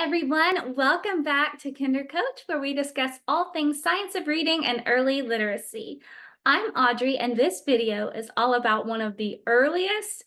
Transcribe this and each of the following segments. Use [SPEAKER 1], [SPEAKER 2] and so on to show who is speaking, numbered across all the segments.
[SPEAKER 1] everyone. Welcome back to Kinder Coach, where we discuss all things science of reading and early literacy. I'm Audrey, and this video is all about one of the earliest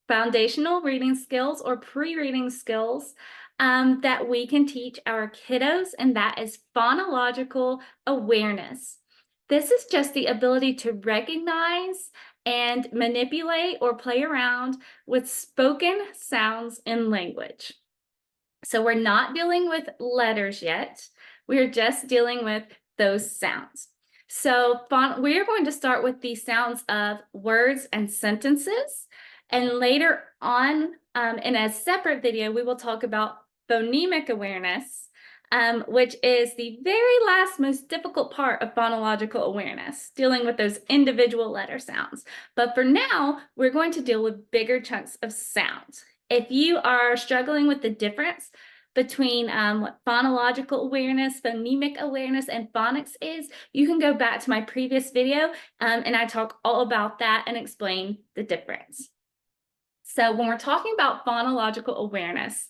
[SPEAKER 1] foundational reading skills or pre-reading skills that we can teach our kiddos, and that is phonological awareness. This is just the ability to recognize and manipulate or play around with spoken sounds in language. So we're not dealing with letters yet. We're just dealing with those sounds. So we're going to start with the sounds of words and sentences. And later on, in a separate video, we will talk about phonemic awareness, which is the very last most difficult part of phonological awareness, dealing with those individual letter sounds. But for now, we're going to deal with bigger chunks of sounds. If you are struggling with the difference between what phonological awareness, phonemic awareness, and phonics is, you can go back to my previous video and I talk all about that and explain the difference. So when we're talking about phonological awareness,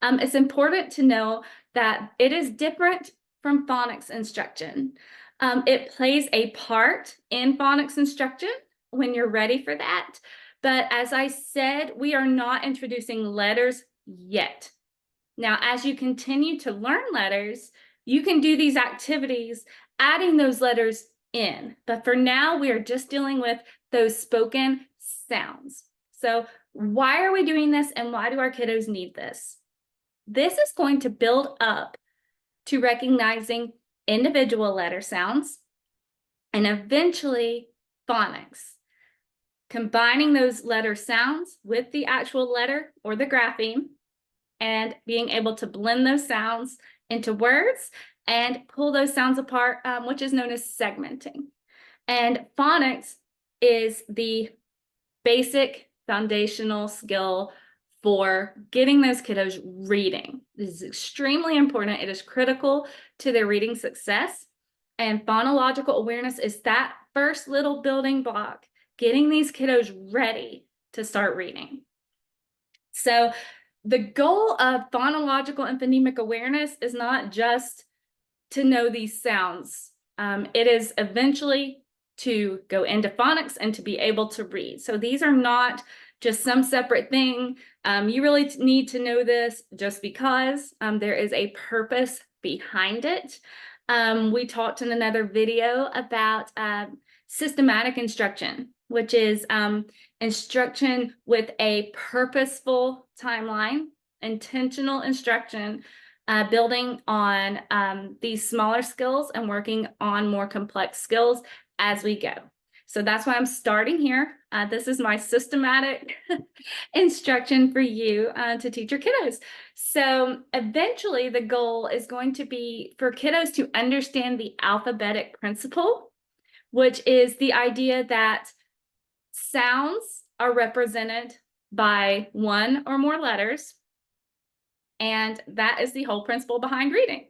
[SPEAKER 1] it's important to know that it is different from phonics instruction. It plays a part in phonics instruction when you're ready for that. But as I said, we are not introducing letters yet. Now, as you continue to learn letters, you can do these activities, adding those letters in. But for now, we are just dealing with those spoken sounds. So why are we doing this, and why do our kiddos need this? This is going to build up to recognizing individual letter sounds and eventually phonics. Combining those letter sounds with the actual letter or the grapheme and being able to blend those sounds into words and pull those sounds apart, which is known as segmenting. And phonics is the basic foundational skill for getting those kiddos reading. This is extremely important. It is critical to their reading success. And phonological awareness is that first little building block, getting these kiddos ready to start reading. So the goal of phonological and phonemic awareness is not just to know these sounds. It is eventually to go into phonics and to be able to read. So these are not just some separate thing. You really need to know this just because there is a purpose behind it. We talked in another video about systematic instruction, which is instruction with a purposeful timeline, intentional instruction, building on these smaller skills and working on more complex skills as we go. So that's why I'm starting here. This is my systematic instruction for you to teach your kiddos. So eventually the goal is going to be for kiddos to understand the alphabetic principle, which is the idea that sounds are represented by one or more letters, and that is the whole principle behind reading.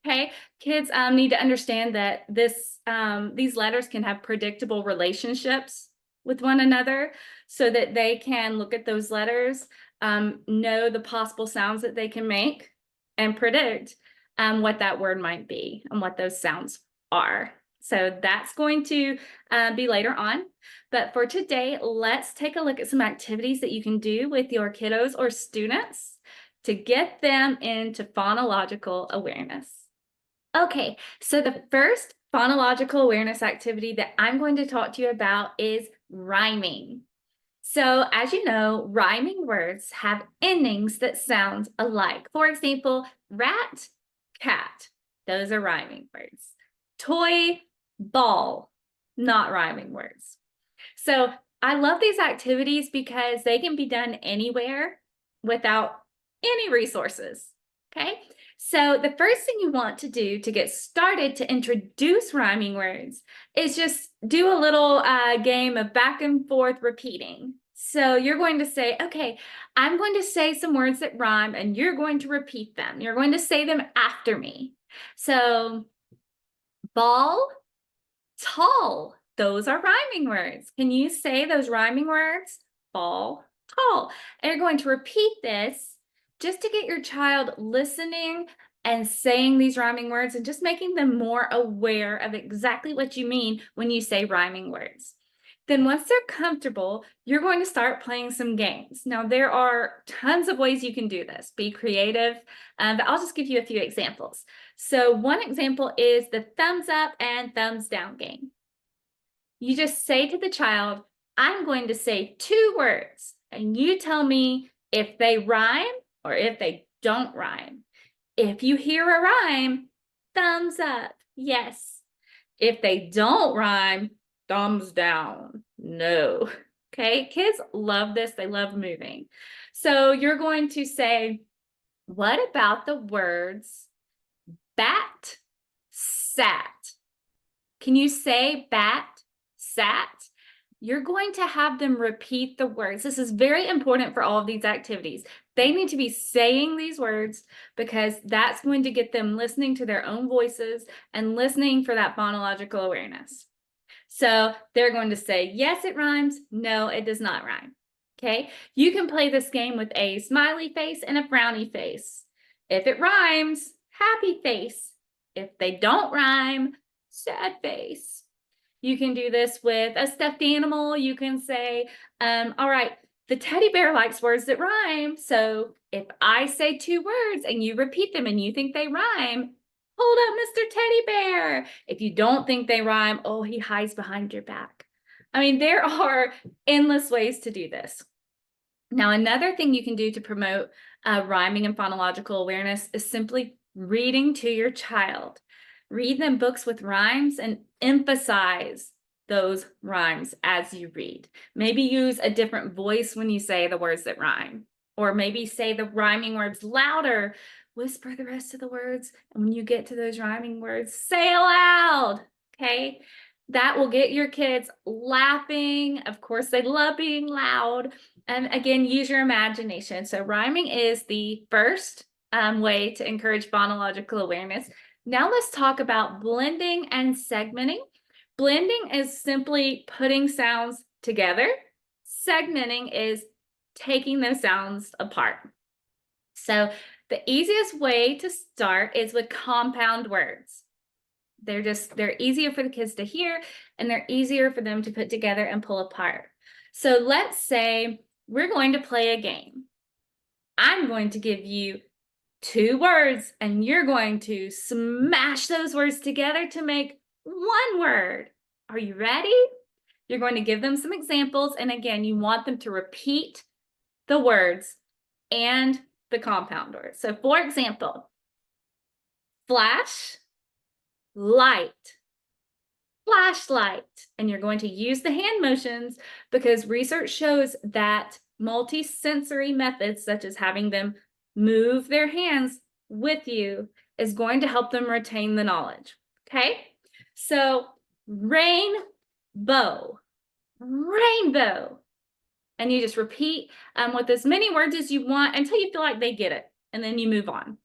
[SPEAKER 1] Okay, kids need to understand that these letters can have predictable relationships with one another so that they can look at those letters, know the possible sounds that they can make, and predict what that word might be and what those sounds are. So that's going to be later on. But for today, let's take a look at some activities that you can do with your kiddos or students to get them into phonological awareness. Okay, so the first phonological awareness activity that I'm going to talk to you about is rhyming. So as you know, rhyming words have endings that sound alike. For example, rat, cat, those are rhyming words. Toy, ball, not rhyming words. So I love these activities because they can be done anywhere without any resources, okay? So the first thing you want to do to get started to introduce rhyming words is just do a little game of back and forth repeating. So you're going to say, okay, I'm going to say some words that rhyme and you're going to repeat them. You're going to say them after me. So ball, tall, those are rhyming words. Can you say those rhyming words? Ball, tall. And you're going to repeat this just to get your child listening and saying these rhyming words and just making them more aware of exactly what you mean when you say rhyming words. Then once they're comfortable, you're going to start playing some games. Now, there are tons of ways you can do this. Be creative, but I'll just give you a few examples. So one example is the thumbs up and thumbs down game. You just say to the child, I'm going to say 2 words, and you tell me if they rhyme or if they don't rhyme. If you hear a rhyme, thumbs up, yes. If they don't rhyme, thumbs down, no. Okay, kids love this. They love moving. So you're going to say, what about the words bat, sat? Can you say bat, sat? You're going to have them repeat the words. This is very important for all of these activities. They need to be saying these words because that's going to get them listening to their own voices and listening for that phonological awareness. So they're going to say, yes, it rhymes. No, it does not rhyme. Okay. You can play this game with a smiley face and a frowny face. If it rhymes, happy face. If they don't rhyme, sad face. You can do this with a stuffed animal. You can say, all right, the teddy bear likes words that rhyme. So if I say 2 words and you repeat them and you think they rhyme, hold up, Mr. Teddy Bear. If you don't think they rhyme, oh, he hides behind your back. I mean, there are endless ways to do this. Now, another thing you can do to promote rhyming and phonological awareness is simply reading to your child. Read them books with rhymes and emphasize those rhymes as you read. Maybe use a different voice when you say the words that rhyme, or maybe say the rhyming words louder. Whisper the rest of the words, and when you get to those rhyming words, say aloud, okay? That will get your kids laughing. Of course, they love being loud. And again, use your imagination. So rhyming is the first way to encourage phonological awareness. Now let's talk about blending and segmenting. Blending is simply putting sounds together. Segmenting is taking those sounds apart. So the easiest way to start is with compound words. They're easier for the kids to hear, and they're easier for them to put together and pull apart. So let's say we're going to play a game. I'm going to give you 2 words, and you're going to smash those words together to make 1 word. Are you ready? You're going to give them some examples, and again, you want them to repeat the words and the compound words. So for example, flash, light, flashlight. And you're going to use the hand motions because research shows that multi-sensory methods, such as having them move their hands with you, is going to help them retain the knowledge. Okay, so rainbow, rainbow. And you just repeat with as many words as you want until you feel like they get it, and then you move on.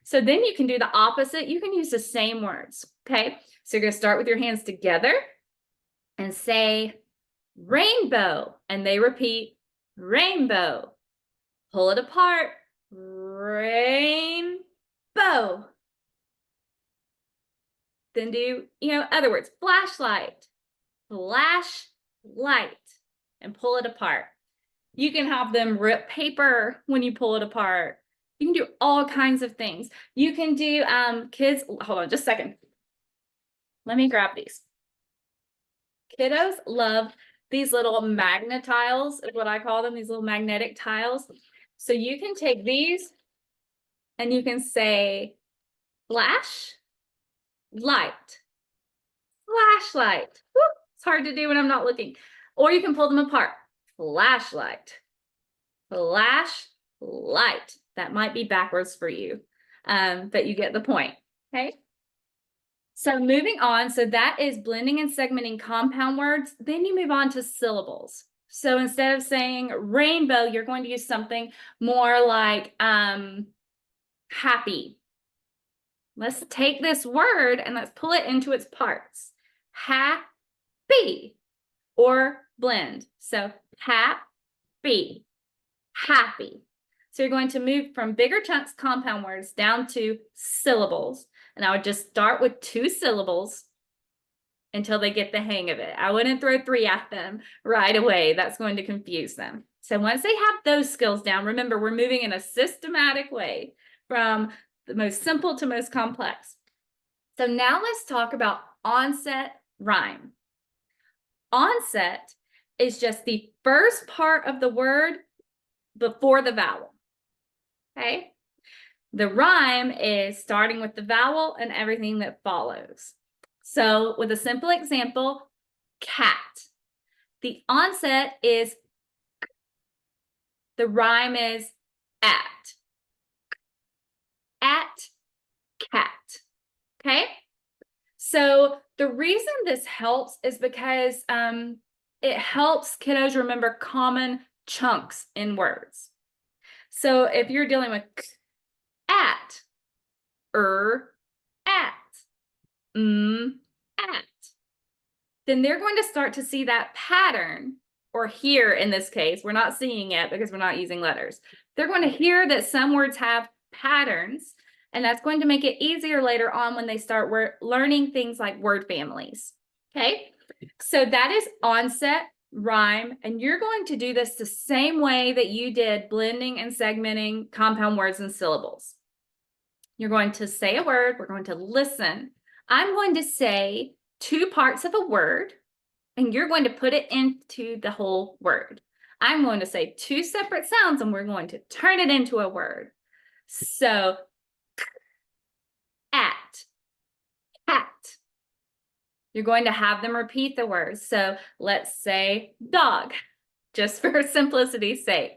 [SPEAKER 1] So then you can do the opposite. You can use the same words, okay? So you're going to start with your hands together and say rainbow, and they repeat rainbow. Pull it apart, rainbow. Then do, other words, flashlight, flashlight, and pull it apart. You can have them rip paper when you pull it apart. You can do all kinds of things. You can do, kids, hold on just a second. Let me grab these. Kiddos love these little magnet tiles, is what I call them, these little magnetic tiles. So you can take these and you can say flash, light, flashlight. Woo, it's hard to do when I'm not looking. Or you can pull them apart. Flashlight, flashlight. That might be backwards for you, but you get the point, okay? So moving on, so that is blending and segmenting compound words. Then you move on to syllables. So instead of saying rainbow, you're going to use something more like happy. Let's take this word and let's pull it into its parts. Happy, or blend. So happy, happy. So So you're going to move from bigger chunks, compound words, down to syllables. And I would just start with 2 syllables until they get the hang of it. I wouldn't throw 3 at them right away. That's going to confuse them. So once they have those skills down, remember, we're moving in a systematic way from the most simple to most complex. So now let's talk about onset rhyme. Onset is just the first part of the word before the vowel. Okay? The rhyme is starting with the vowel and everything that follows. So with a simple example, cat. The onset is the rhyme is at. At, cat. Okay? So the reason this helps is because it helps kiddos remember common chunks in words. So if you're dealing with at, at, at, then they're going to start to see that pattern, or hear in this case. We're not seeing it because we're not using letters. They're going to hear that some words have patterns, and that's going to make it easier later on when they start learning things like word families. Okay, so that is onset rhyme, and you're going to do this the same way that you did blending and segmenting compound words and syllables. You're going to say a word, we're going to listen. I'm going to say 2 parts of a word, and you're going to put it into the whole word. I'm going to say 2 separate sounds, and we're going to turn it into a word. So, at, cat. You're going to have them repeat the words. So let's say dog, just for simplicity's sake.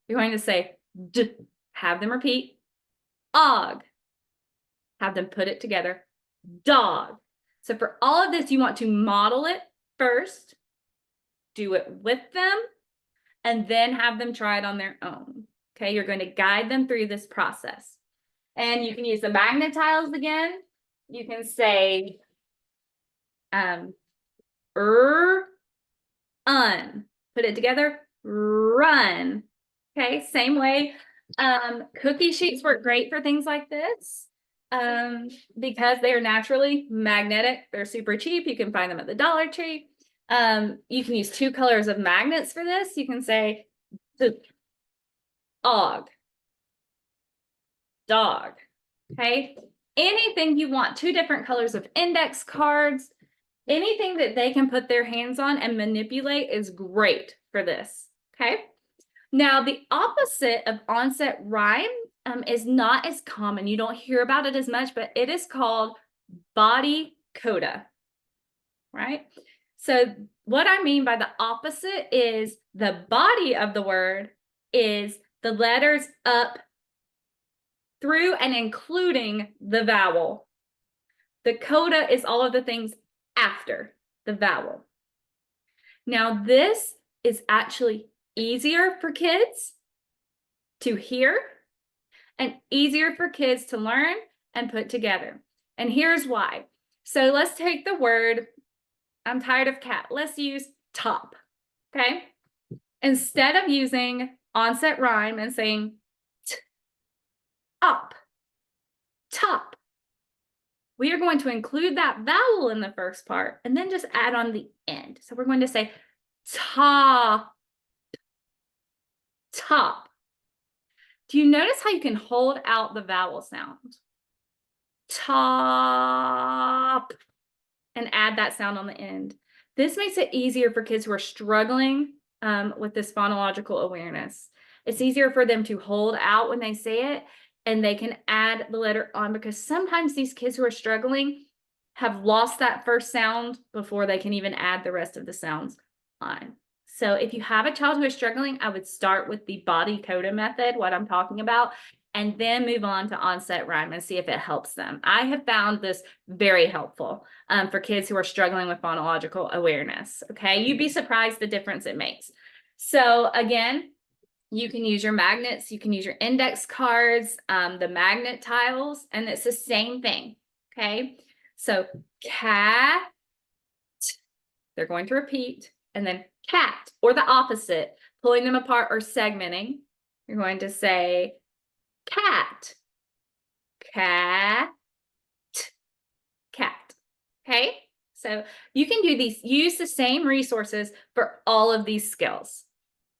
[SPEAKER 1] You're going to say d, have them repeat, og, have them put it together, dog. So for all of this, you want to model it first, do it with them, and then have them try it on their own. Okay, you're going to guide them through this process. And you can use the magnet tiles again. You can say put it together, run. Okay, same way. Cookie sheets work great for things like this because they are naturally magnetic. They're super cheap. You can find them at the Dollar Tree. You can use 2 colors of magnets for this. You can say og, dog. Okay, anything you want, 2 different colors of index cards. Anything that they can put their hands on and manipulate is great for this, okay? Now, the opposite of onset rhyme is not as common. You don't hear about it as much, but it is called body coda, right? So what I mean by the opposite is the body of the word is the letters up through and including the vowel. The coda is all of the things after the vowel. Now, this is actually easier for kids to hear and easier for kids to learn and put together. And here's why. So let's take the word, I'm tired of cat. Let's use top, okay? Instead of using onset rhyme and saying up, top, we are going to include that vowel in the first part and then just add on the end. So we're going to say top, top. Do you notice how you can hold out the vowel sound? Top, and add that sound on the end. This makes it easier for kids who are struggling with this phonological awareness. It's easier for them to hold out when they say it, and they can add the letter on, because sometimes these kids who are struggling have lost that first sound before they can even add the rest of the sounds on. So if you have a child who is struggling, I would start with the body coda method, what I'm talking about, and then move on to onset rhyme and see if it helps them. I have found this very helpful for kids who are struggling with phonological awareness. Okay, you'd be surprised the difference it makes. So again, you can use your magnets, you can use your index cards, the magnet tiles, and it's the same thing. Okay, so cat, they're going to repeat, and then cat, or the opposite, pulling them apart or segmenting. You're going to say cat, cat, cat. Okay? So you can use the same resources for all of these skills.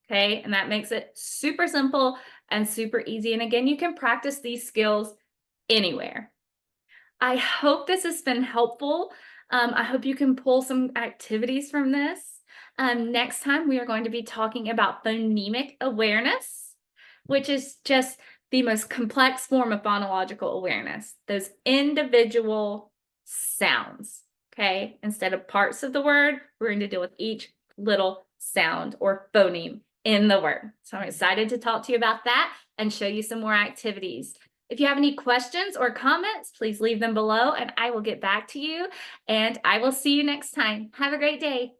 [SPEAKER 1] Okay? And that makes it super simple and super easy. And again, you can practice these skills anywhere. I hope this has been helpful. I hope you can pull some activities from this. Next time, we are going to be talking about phonemic awareness, which is just the most complex form of phonological awareness, those individual sounds. Okay, instead of parts of the word, we're going to deal with each little sound or phoneme in the word. So I'm excited to talk to you about that and show you some more activities. If you have any questions or comments, please leave them below and I will get back to you. And I will see you next time. Have a great day.